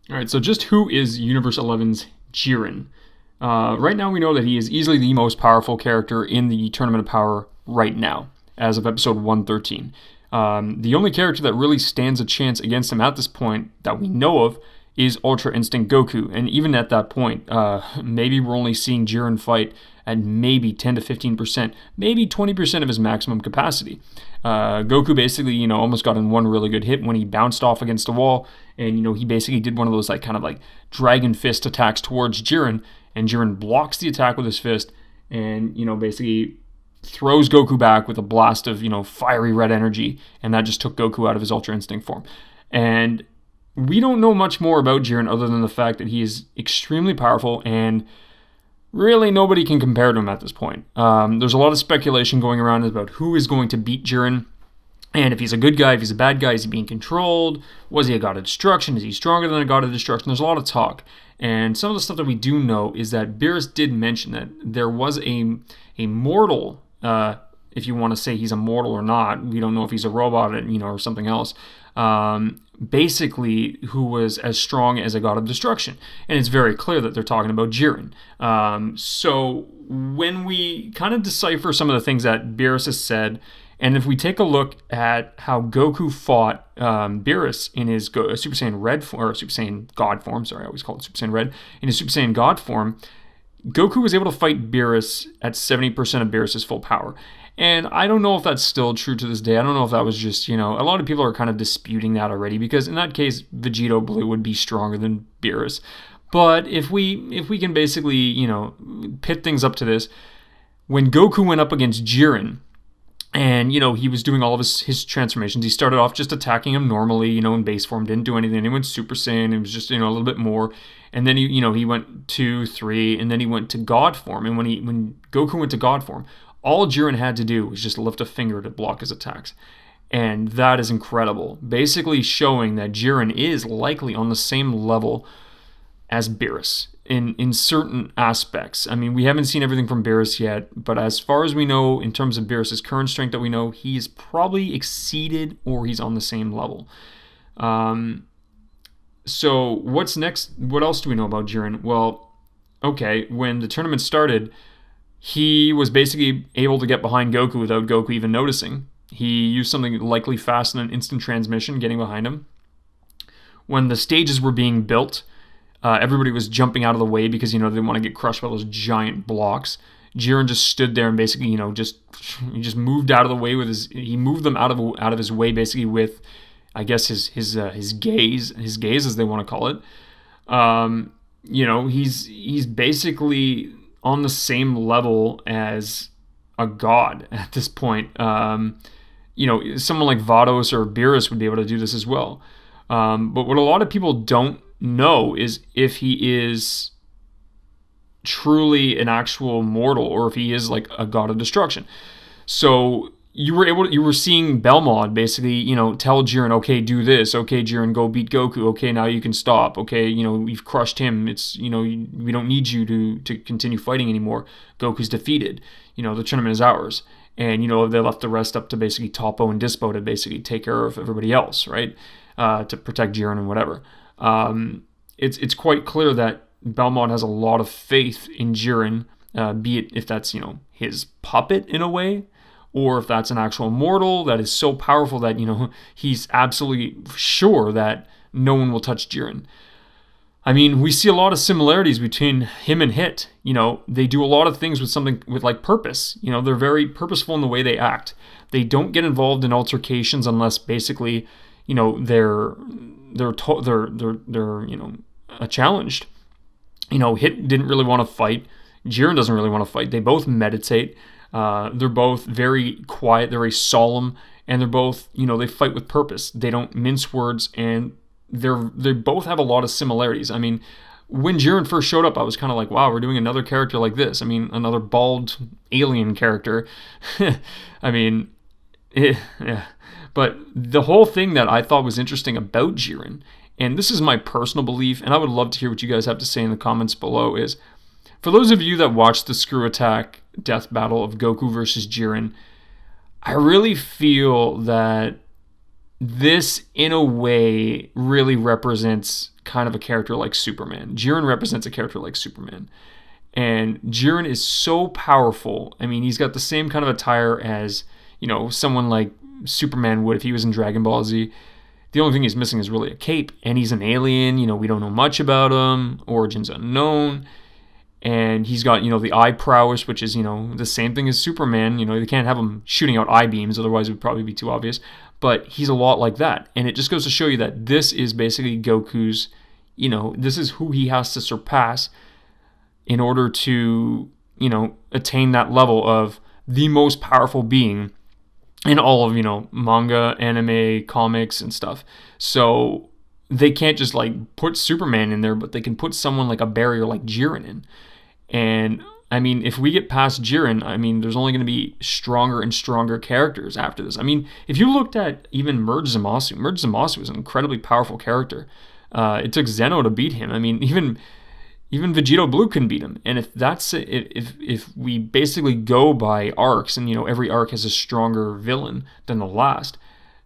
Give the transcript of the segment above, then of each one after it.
All right, so just who is Universe 11's Jiren? Right now, we know that he is easily the most powerful character in the Tournament of Power right now, as of episode 113. The only character that really stands a chance against him at this point that we know of is Ultra Instinct Goku. And even at that point, maybe we're only seeing Jiren fight at maybe 10 to 15%, maybe 20% of his maximum capacity. Goku basically, almost got in one really good hit when he bounced off against a wall, and, he basically did one of those kind of dragon fist attacks towards Jiren, and Jiren blocks the attack with his fist, and, basically throws Goku back with a blast of, fiery red energy, and that just took Goku out of his Ultra Instinct form. And we don't know much more about Jiren other than the fact that he is extremely powerful, and really nobody can compare to him at this point. There's a lot of speculation going around about who is going to beat Jiren, and if he's a good guy, if he's a bad guy, is he being controlled? Was he a god of destruction? Is he stronger than a god of destruction? There's a lot of talk. And some of the stuff that we do know is that Beerus did mention that there was a mortal, if you want to say he's a mortal or not. We don't know if he's a robot, or something else. Basically, who was as strong as a god of destruction. And it's very clear that they're talking about Jiren. So when we kind of decipher some of the things that Beerus has said, and if we take a look at how Goku fought Beerus in his Super Saiyan Red form, or Super Saiyan God form, sorry, I always call it Super Saiyan Red, in his Super Saiyan God form, Goku was able to fight Beerus at 70% of Beerus' full power. And I don't know if that's still true to this day. I don't know if that was just, a lot of people are kind of disputing that already, because in that case, Vegito Blue would be stronger than Beerus. But if we can basically, pit things up to this, when Goku went up against Jiren, and, he was doing all of his transformations. He started off just attacking him normally, in base form, didn't do anything. He went Super Saiyan, it was just, a little bit more. And then, he went 2, 3, and then he went to God form. And when Goku went to God form, all Jiren had to do was just lift a finger to block his attacks. And that is incredible. Basically showing that Jiren is likely on the same level as Beerus in certain aspects. I mean, we haven't seen everything from Beerus yet, but as far as we know, in terms of Beerus' current strength that we know, he's probably exceeded or he's on the same level. So what's next? What else do we know about Jiren? Well, okay, when the tournament started, he was basically able to get behind Goku without Goku even noticing. He used something likely fast and an instant transmission, getting behind him. When the stages were being built, everybody was jumping out of the way because, they didn't want to get crushed by those giant blocks. Jiren just stood there and basically, he just moved out of the way he moved them out of his way basically with, I guess, his gaze as they want to call it. He's basically on the same level as a god at this point. Someone like Vados or Beerus would be able to do this as well. But what a lot of people don't know is if he is truly an actual mortal or if he is like a god of destruction. So you were seeing Belmod basically, tell Jiren, okay, do this. Okay, Jiren, go beat Goku. Okay, now you can stop. Okay, we've crushed him. It's, we don't need you to continue fighting anymore. Goku's defeated. The tournament is ours. And, they left the rest up to basically Toppo and Dispo to basically take care of everybody else, right? To protect Jiren and whatever. It's quite clear that Belmont has a lot of faith in Jiren, be it if that's, his puppet in a way, or if that's an actual mortal that is so powerful that, he's absolutely sure that no one will touch Jiren. I mean, we see a lot of similarities between him and Hit. They do a lot of things with purpose. They're very purposeful in the way they act. They don't get involved in altercations unless basically, they're challenged. Hit didn't really want to fight. Jiren doesn't really want to fight. They both meditate. They're both very quiet. They're very solemn, and they're both, they fight with purpose. They don't mince words, and they both have a lot of similarities. I mean, when Jiren first showed up, I was kind of like, wow, we're doing another character like this. I mean, another bald alien character. I mean, yeah. But the whole thing that I thought was interesting about Jiren, and this is my personal belief, and I would love to hear what you guys have to say in the comments below, is for those of you that watched the Screw Attack death battle of Goku versus Jiren, I really feel that this, in a way, really represents kind of a character like Superman. Jiren represents a character like Superman. And Jiren is so powerful. I mean, he's got the same kind of attire as, someone like Superman would if he was in Dragon Ball Z. The only thing he's missing is really a cape. And he's an alien. We don't know much about him. Origins unknown. And he's got, the eye prowess, which is, the same thing as Superman. They can't have him shooting out eye beams, otherwise it would probably be too obvious. But he's a lot like that. And it just goes to show you that this is basically Goku's, this is who he has to surpass in order to, attain that level of the most powerful being in all of, manga, anime, comics, and stuff. So they can't just, put Superman in there, but they can put someone like a barrier like Jiren in. And, I mean, if we get past Jiren, I mean, there's only going to be stronger and stronger characters after this. I mean, if you looked at even Merge Zamasu was an incredibly powerful character. It took Zeno to beat him. I mean, even Vegito Blue couldn't beat him. And if we basically go by arcs, and every arc has a stronger villain than the last,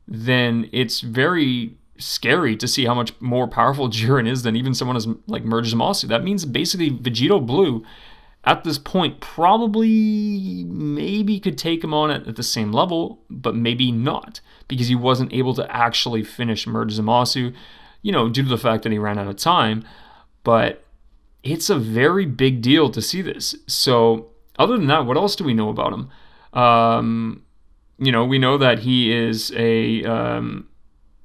then it's very scary to see how much more powerful Jiren is than even someone as like Merge Zamasu. That means basically Vegito Blue at this point probably maybe could take him on at the same level, but maybe not, because he wasn't able to actually finish Merge Zamasu, due to the fact that he ran out of time. But it's a very big deal to see this. So other than that, what else do we know about him? We know that he is a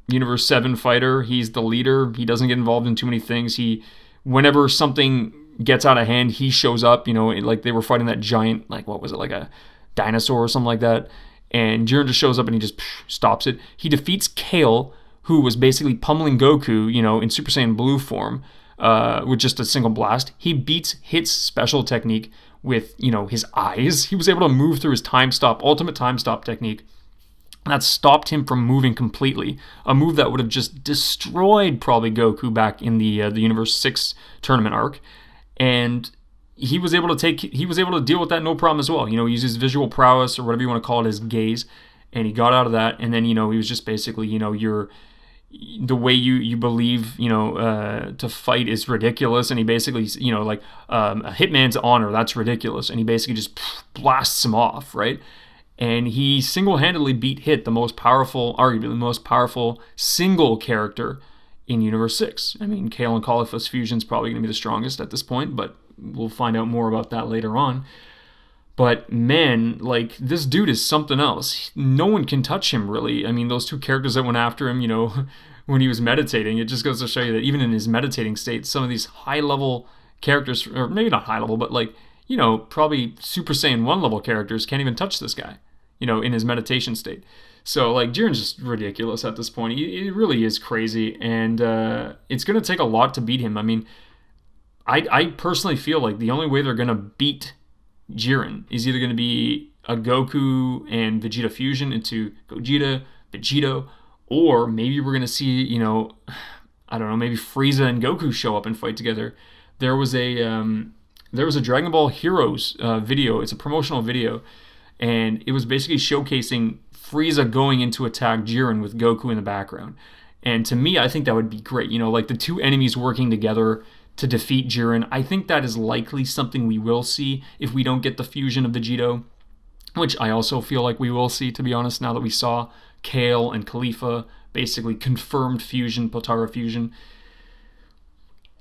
Universe 7 fighter. He's the leader. He doesn't get involved in too many things. Whenever something gets out of hand, he shows up, like they were fighting that giant, like what was it, like a dinosaur or something like that. And Jiren just shows up and he just stops it. He defeats Kale, who was basically pummeling Goku, in Super Saiyan Blue form, with just a single blast. He beats Hit's special technique with, his eyes. He was able to move through his ultimate time stop technique. That stopped him from moving completely. A move that would have just destroyed probably Goku back in the Universe 6 tournament arc. And he was able to deal with that no problem as well. He used his visual prowess, or whatever you want to call it, his gaze, and he got out of that. And then, he was just basically, the way you believe, to fight is ridiculous. And he basically, a hitman's honor, that's ridiculous. And he basically just blasts him off, right? And he single-handedly beat Hit, arguably the most powerful single character in Universe 6. I mean, Kale and Caulifla's fusion is probably going to be the strongest at this point, but we'll find out more about that later on. But man, this dude is something else. No one can touch him, really. I mean, those two characters that went after him, when he was meditating, it just goes to show you that even in his meditating state, some of these high-level characters, or maybe not high-level, but probably Super Saiyan 1 level characters can't even touch this guy, in his meditation state. So, Jiren's just ridiculous at this point. He really is crazy, and it's going to take a lot to beat him. I mean, I personally feel like the only way they're going to beat Jiren is either going to be a Goku and Vegeta fusion into Gogeta, Vegito, or maybe we're going to see, I don't know, maybe Frieza and Goku show up and fight together. There was a Dragon Ball Heroes video. It's a promotional video, and it was basically showcasing Frieza going in to attack Jiren with Goku in the background. And to me, I think that would be great. The two enemies working together to defeat Jiren. I think that is likely something we will see if we don't get the fusion of Vegito, which I also feel like we will see, to be honest, now that we saw Kale and Khalifa basically confirmed fusion, Potara fusion.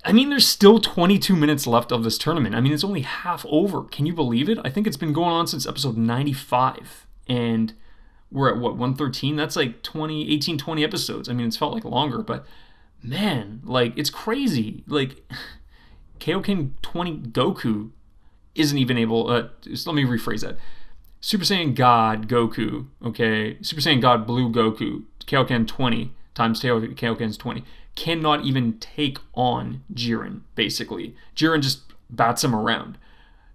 I mean, there's still 22 minutes left of this tournament. I mean, it's only half over. Can you believe it? I think it's been going on since episode 95. And we're at, 113? That's 18, 20 episodes. I mean, it's felt like longer, but man, it's crazy. Kaioken 20 Goku isn't even able... so let me rephrase that. Super Saiyan God Goku, okay? Super Saiyan God Blue Goku, Kaioken 20 times Kaioken's 20, cannot even take on Jiren, basically. Jiren just bats him around.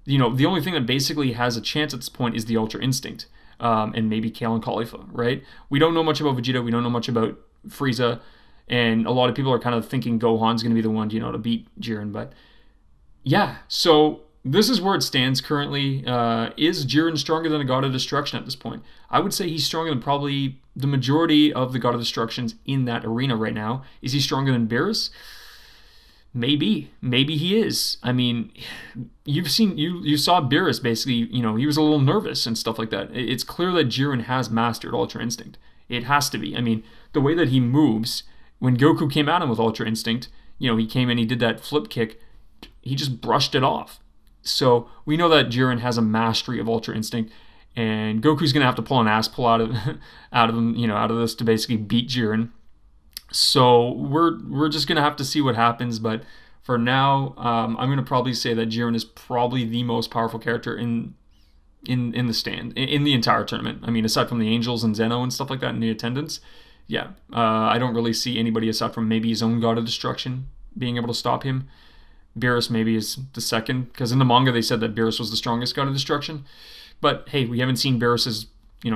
The only thing that basically has a chance at this point is the Ultra Instinct, and maybe Kale and Caulifla, right? We don't know much about Vegeta, we don't know much about Frieza, and a lot of people are kind of thinking Gohan's going to be the one, to beat Jiren, but yeah, so this is where it stands currently. Is Jiren stronger than the God of Destruction at this point? I would say he's stronger than probably the majority of the God of Destructions in that arena right now. Is he stronger than Beerus? Maybe he is. I mean, you saw Beerus basically. He was a little nervous and stuff like that. It's clear that Jiren has mastered Ultra Instinct. It has to be. I mean, the way that he moves when Goku came at him with Ultra Instinct, he came in, he did that flip kick, he just brushed it off. So we know that Jiren has a mastery of Ultra Instinct, and Goku's gonna have to pull an ass pull out of him, out of this to basically beat Jiren. So we're just gonna have to see what happens. But for now, I'm gonna probably say that Jiren is probably the most powerful character in the stand in the entire tournament. I mean, aside from the Angels and Zeno and stuff like that in the attendance, yeah, I don't really see anybody aside from maybe his own God of Destruction being able to stop him. Beerus maybe is the second, because in the manga they said that Beerus was the strongest God of Destruction. But hey, we haven't seen Beerus's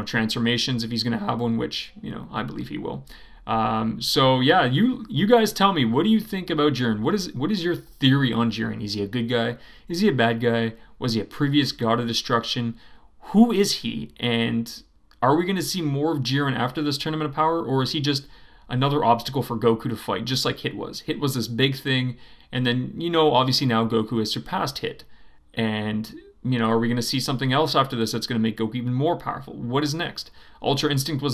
transformations, if he's going to have one, which I believe he will. So yeah, you guys tell me, what do you think about Jiren? What is your theory on Jiren? Is he a good guy? Is he a bad guy? Was he a previous God of Destruction? Who is he? And are we going to see more of Jiren after this Tournament of Power, or is he just another obstacle for Goku to fight, just like Hit was? Hit was this big thing, and then obviously now Goku has surpassed Hit, and are we going to see something else after this that's going to make Goku even more powerful? What is next? Ultra Instinct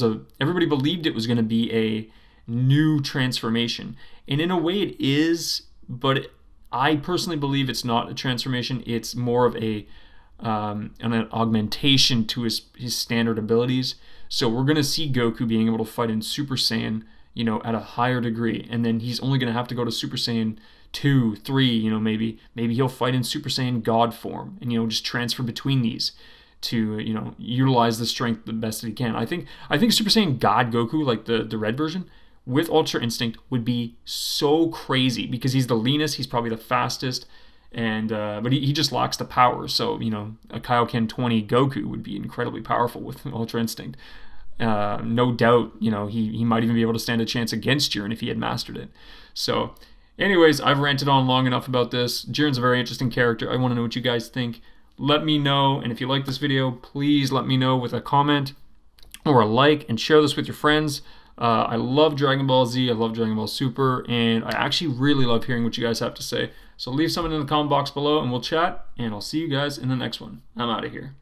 everybody believed it was going to be a new transformation. And in a way it is, but I personally believe it's not a transformation. It's more of an augmentation to his standard abilities. So we're going to see Goku being able to fight in Super Saiyan, at a higher degree. And then he's only going to have to go to Super Saiyan 2, 3, maybe he'll fight in Super Saiyan God form and just transfer between these to utilize the strength the best that he can. I think Super Saiyan God Goku, like the red version with Ultra Instinct, would be so crazy because he's the leanest, he's probably the fastest, and but he just lacks the power. So a Kaioken 20 Goku would be incredibly powerful with Ultra Instinct. No doubt, he might even be able to stand a chance against Jiren if he had mastered it. So anyways, I've ranted on long enough about this. Jiren's a very interesting character. I want to know what you guys think. Let me know, and if you like this video, please let me know with a comment or a like, and share this with your friends. I love Dragon Ball Z, I love Dragon Ball Super, and I actually really love hearing what you guys have to say. So leave something in the comment box below, and we'll chat, and I'll see you guys in the next one. I'm out of here.